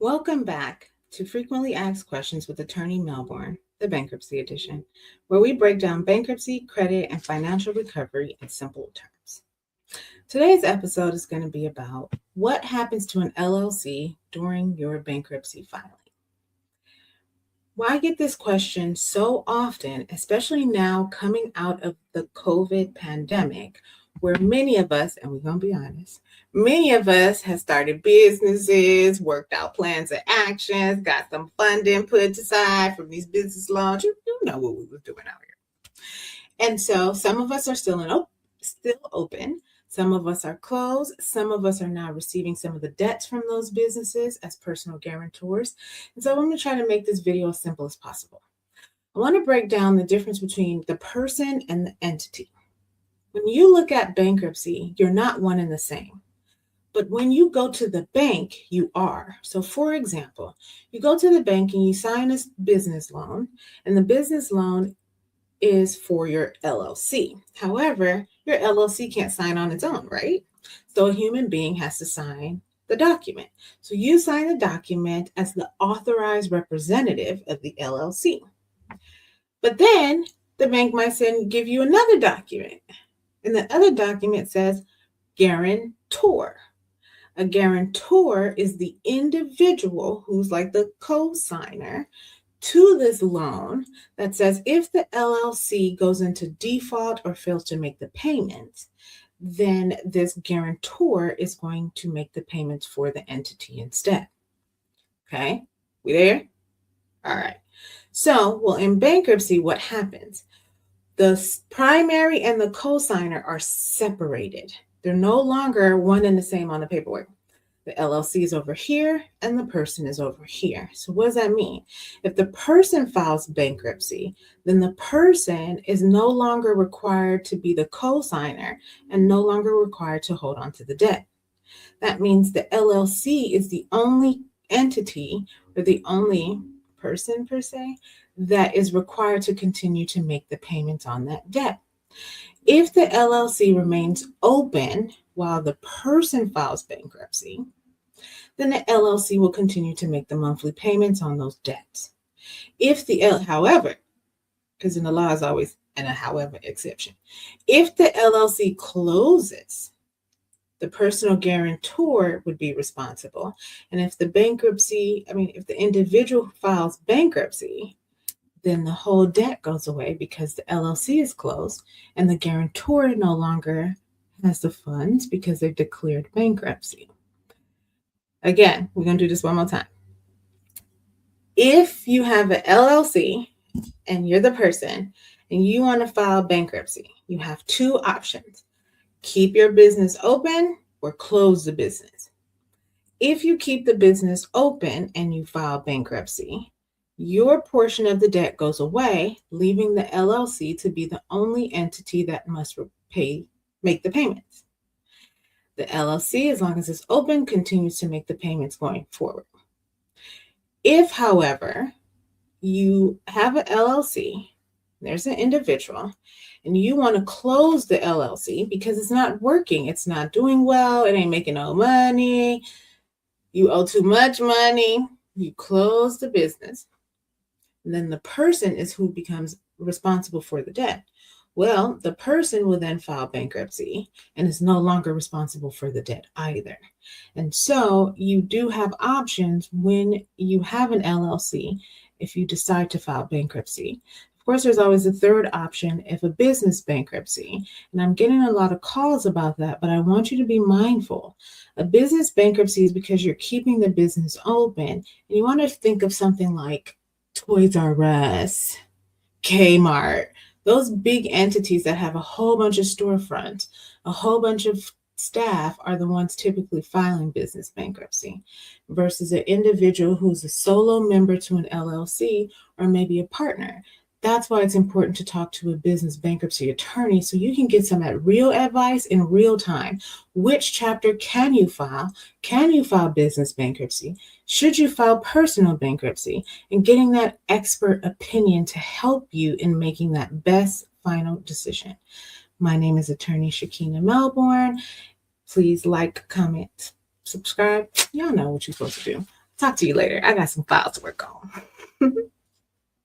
Welcome back to Frequently Asked Questions with Attorney Melbourne, the Bankruptcy Edition, where we break down bankruptcy, credit, and financial recovery in simple terms. Today's episode is going to be about what happens to an LLC during your bankruptcy filing. Why I get this question so often, especially now coming out of the COVID pandemic, where many of us, and we're going to be honest, many of us have started businesses, worked out plans of actions, got some funding put aside from these business loans. You know what we were doing out here. And so some of us are still open. Some of us are closed. Some of us are now receiving some of the debts from those businesses as personal guarantors. And so I'm going to try to make this video as simple as possible. I want to break down the difference between the person and the entity. When you look at bankruptcy, you're not one and the same. But when you go to the bank, you are. So for example, you go to the bank and you sign a business loan, and the business loan is for your LLC. However, your LLC can't sign on its own, right? So a human being has to sign the document. So you sign the document as the authorized representative of the LLC. But then the bank might give you another document. And the other document says guarantor. A guarantor is the individual who's like the co-signer to this loan that says if the LLC goes into default or fails to make the payments, then this guarantor is going to make the payments for the entity instead. Okay, we there? All right. So, well, in bankruptcy, what happens? The primary and the co-signer are separated. They're no longer one and the same on the paperwork. The LLC is over here and the person is over here. So what does that mean? If the person files bankruptcy, then the person is no longer required to be the co-signer and no longer required to hold on to the debt. That means the LLC is the only entity or the only person per se that is required to continue to make the payments on that debt. If the LLC remains open while the person files bankruptcy, then the LLC will continue to make the monthly payments on those debts. However, because in the law is always a however exception, if the LLC closes, the personal guarantor would be responsible. And if the individual files bankruptcy, then the whole debt goes away because the LLC is closed and the guarantor no longer has the funds because they've declared bankruptcy. Again, we're going to do this one more time. If you have an LLC and you're the person and you want to file bankruptcy, you have two options. Keep your business open or close the business. If you keep the business open and you file bankruptcy, your portion of the debt goes away, leaving the LLC to be the only entity that must make the payments. The LLC, as long as it's open, continues to make the payments going forward. If, however, you have an LLC, there's an individual, and you want to close the LLC because it's not working, it's not doing well, it ain't making no money, you owe too much money, you close the business, and then the person is who becomes responsible for the debt. Well, the person will then file bankruptcy and is no longer responsible for the debt either. And so you do have options when you have an LLC if you decide to file bankruptcy. Of course, there's always a third option if a business bankruptcy. And I'm getting a lot of calls about that, but I want you to be mindful. A business bankruptcy is because you're keeping the business open and you want to think of something like Toys R Us, Kmart, those big entities that have a whole bunch of storefronts, a whole bunch of staff are the ones typically filing business bankruptcy versus an individual who's a solo member to an LLC or maybe a partner. That's why it's important to talk to a business bankruptcy attorney so you can get some real advice in real time. Which chapter can you file? Can you file business bankruptcy? Should you file personal bankruptcy? And getting that expert opinion to help you in making that best final decision. My name is Attorney Melbourne. Please like, comment, subscribe. Y'all know what you're supposed to do. Talk to you later. I got some files to work on.